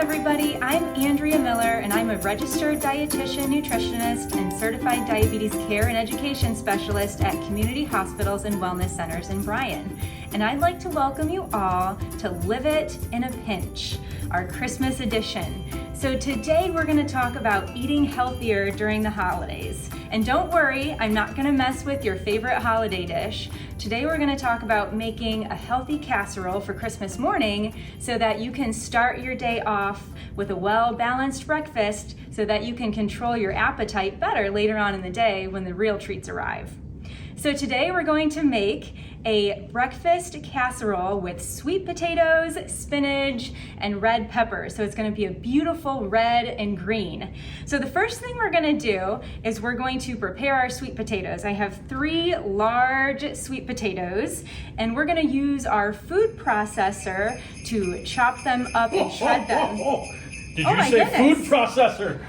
everybody, I'm Andrea Miller and I'm a registered dietitian, nutritionist, and certified diabetes care and education specialist at community hospitals and wellness centers in Bryan. And I'd like to welcome you all to Live It in a Pinch, our Christmas edition. So today we're going to talk about eating healthier during the holidays. And don't worry, I'm not going to mess with your favorite holiday dish. Today we're going to talk about making a healthy casserole for Christmas morning so that you can start your day off with a well-balanced breakfast so that you can control your appetite better later on in the day when the real treats arrive. So today we're going to make a breakfast casserole with sweet potatoes, spinach, and red peppers. So it's going to be a beautiful red and green. So the first thing we're going to do is we're going to prepare our sweet potatoes. I have 3 large sweet potatoes, and we're going to use our food processor to chop them up and shred them. Did you say goodness. Food processor?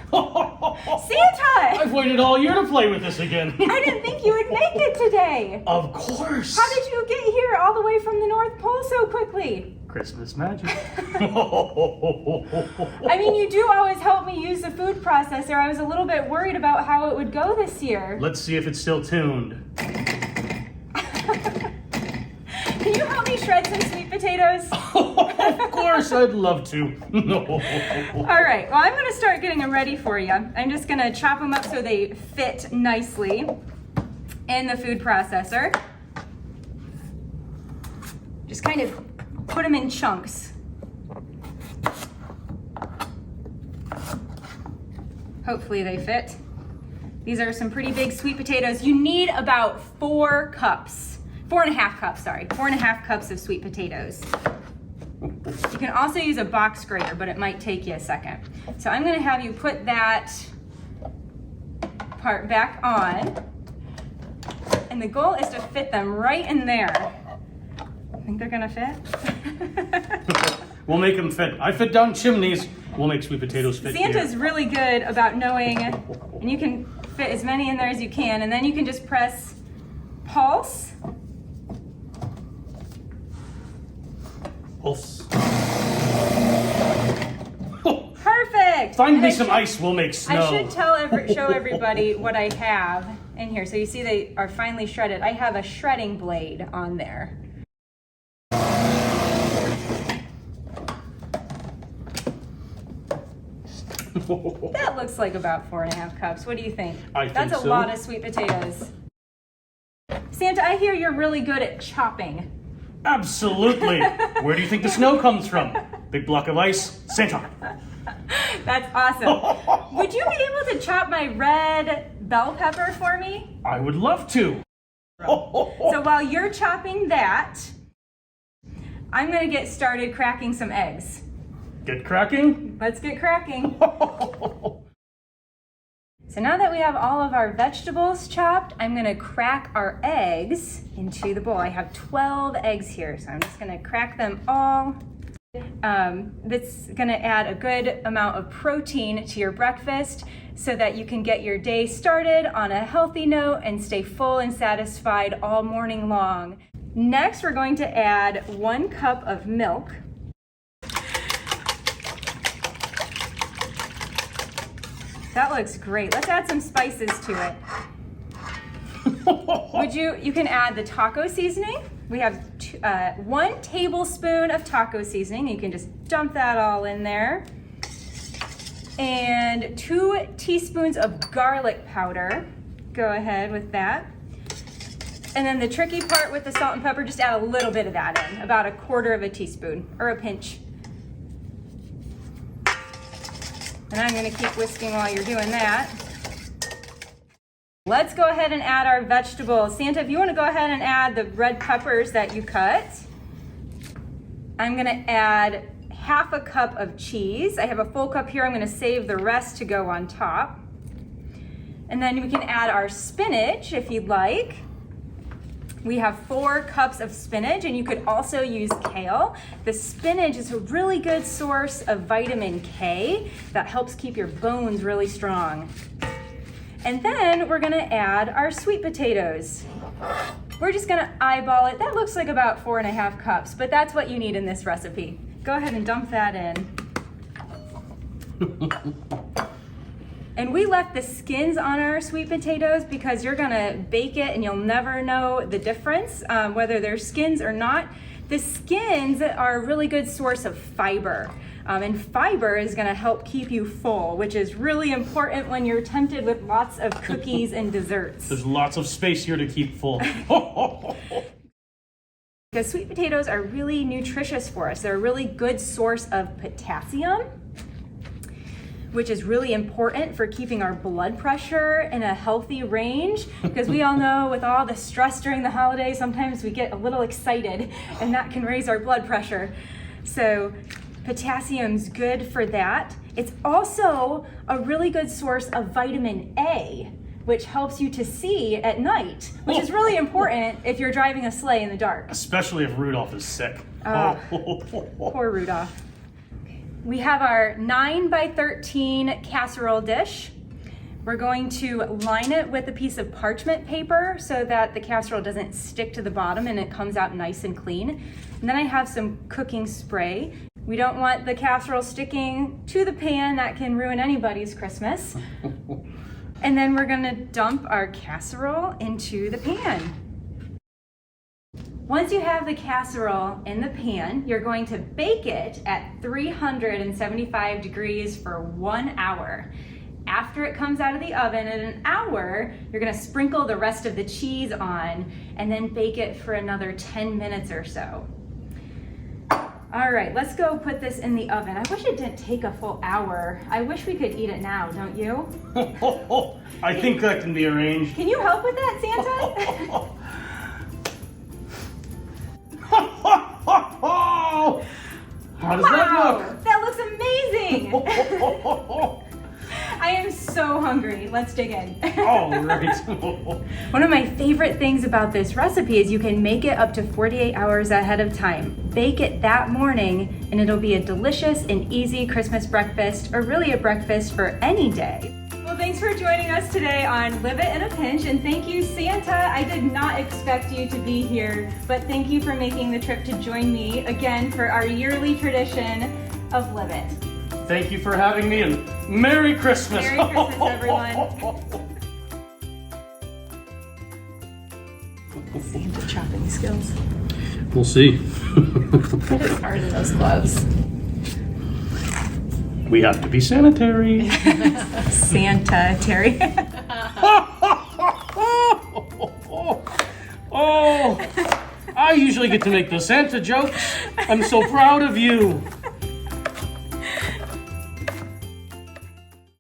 Santa! I've waited all year to play with this again. I didn't think you would make it today. Of course. How did you get here all the way from the North Pole so quickly? Christmas magic. I mean, you do always help me use the food processor. I was a little bit worried about how it would go this year. Let's see if it's still tuned. Can you help me shred some sweet potatoes? Of course, I'd love to. All right, well, I'm going to start getting them ready for you. I'm just going to chop them up so they fit nicely in the food processor. Just kind of put them in chunks. Hopefully they fit. These are some pretty big sweet potatoes. You need about 4 and a half cups of sweet potatoes. You can also use a box grater, but it might take you a second. So I'm going to have you put that part back on. And the goal is to fit them right in there. Think they're going to fit? We'll make them fit. I fit down chimneys. We'll make sweet potatoes fit Santa's here. really good about knowing, and you can fit as many in there as you can, and then you can just press pulse. Pulse. Perfect! Find And me I some should- ice, we'll make snow. I should show everybody what I have in here. So you see they are finely shredded. I have a shredding blade on there. That looks like about 4 and a half cups. What do you think? I think That's a so. lot of sweet potatoes. Santa, I hear you're really good at chopping. Absolutely. Where do you think the snow comes from? Big block of ice? Santa. That's awesome. Would you be able to chop my red bell pepper for me? I would love to. So while you're chopping that, I'm going to get started cracking some eggs. Get cracking. Let's get cracking. So now that we have all of our vegetables chopped, I'm going to crack our eggs into the bowl. I have 12 eggs here, so I'm just going to crack them all. That's going to add a good amount of protein to your breakfast so that you can get your day started on a healthy note and stay full and satisfied all morning long. Next, we're going to add 1 cup of milk. That looks great. Let's add some spices to it. You can add the taco seasoning. We have 1 tablespoon of taco seasoning. You can just dump that all in there. And 2 teaspoons of garlic powder. Go ahead with that. And then the tricky part with the salt and pepper, just add a little bit of that in, about 1/4 teaspoon or a pinch. And I'm going to keep whisking while you're doing that. Let's go ahead and add our vegetables. Santa, if you want to go ahead and add the red peppers that you cut. I'm going to add 1/2 cup of cheese. I have a full cup here. I'm going to save the rest to go on top. And then we can add our spinach if you'd like. We have 4 cups of spinach, and you could also use kale. The spinach is a really good source of vitamin K that helps keep your bones really strong. And then we're gonna add our sweet potatoes. We're just gonna eyeball it. That looks like about 4 1/2 cups, but that's what you need in this recipe. Go ahead and dump that in. And we left the skins on our sweet potatoes because you're gonna bake it and you'll never know the difference, whether they're skins or not. The skins are a really good source of fiber. And fiber is gonna help keep you full, which is really important when you're tempted with lots of cookies and desserts. There's lots of space here to keep full. Because sweet potatoes are really nutritious for us. They're a really good source of potassium, which is really important for keeping our blood pressure in a healthy range. Because we all know with all the stress during the holidays, sometimes we get a little excited and that can raise our blood pressure. So potassium's good for that. It's also a really good source of vitamin A, which helps you to see at night, which is really important if you're driving a sleigh in the dark. Especially if Rudolph is sick. Poor Rudolph. We have our 9x13 casserole dish. We're going to line it with a piece of parchment paper so that the casserole doesn't stick to the bottom and it comes out nice and clean. And then I have some cooking spray. We don't want the casserole sticking to the pan. That can ruin anybody's Christmas. And then we're gonna dump our casserole into the pan. Once you have the casserole in the pan, you're going to bake it at 375 degrees for 1 hour. After it comes out of the oven in an hour, you're gonna sprinkle the rest of the cheese on and then bake it for another 10 minutes or so. All right, let's go put this in the oven. I wish it didn't take a full hour. I wish we could eat it now, don't you? I think that can be arranged. Can you help with that, Santa? How does that look? That looks amazing! I am so hungry. Let's dig in. All right. One of my favorite things about this recipe is you can make it up to 48 hours ahead of time. Bake it that morning and it'll be a delicious and easy Christmas breakfast, or really a breakfast for any day. Well, thanks for joining us today on Live It in a Pinch, and thank you, Santa. I did not expect you to be here, but thank you for making the trip to join me again for our yearly tradition of Live It. Thank you for having me, and Merry Christmas! Merry Christmas, everyone. Santa chopping skills. We'll see. That is hard in those gloves. We have to be sanitary. Santa, Terry. Oh, I usually get to make the Santa jokes. I'm so proud of you.